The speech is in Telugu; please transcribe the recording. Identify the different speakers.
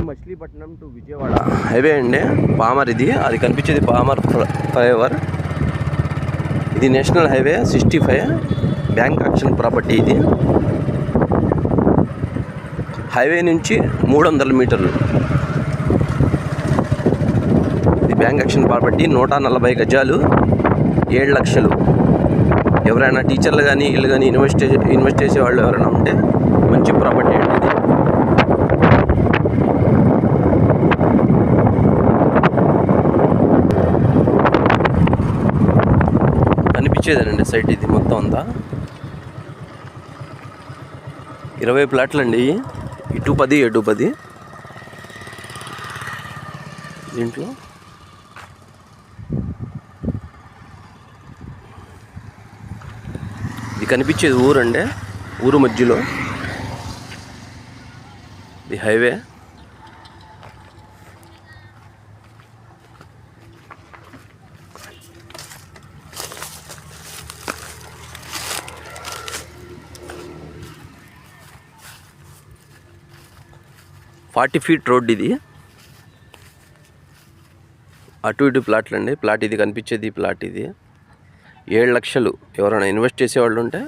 Speaker 1: మచిలీపట్నం టు విజయవాడ హైవే అండి. పామర్ ఇది, అది కనిపించేది పామర్ ఫ్లైఓవర్. ఇది national highway 65, bank action property. ఇది హైవే నుంచి 300 మీటర్లు. ఇది బ్యాంక్ యాక్షన్ ప్రాపర్టీ. 140 గజాలు, 7 లక్షలు. ఎవరైనా టీచర్లు కానీ వీళ్ళు కానీ ఇన్వెస్ట్ చేసే వాళ్ళు ఎవరైనా ఉంటే మంచి ప్రాపర్టీ అండి ఇది. కనిపించేదేనండి సైట్ ఇది మొత్తం అంతా. 20 ప్లాట్లు అండి. ఇటు 10 అటు 10. దీంట్లో ఇది కనిపించేది ఊరండి. ఊరు మధ్యలో ఇది హైవే. ఫార్టీ ఫీట్ రోడ్ ఇది. అటు ఇటు ప్లాట్లు అండి. ప్లాట్ ఇది కనిపించేది ప్లాట్ ఇది. 7 లక్షలు. ఎవరైనా ఇన్వెస్ట్ చేసేవాళ్ళు ఉంటే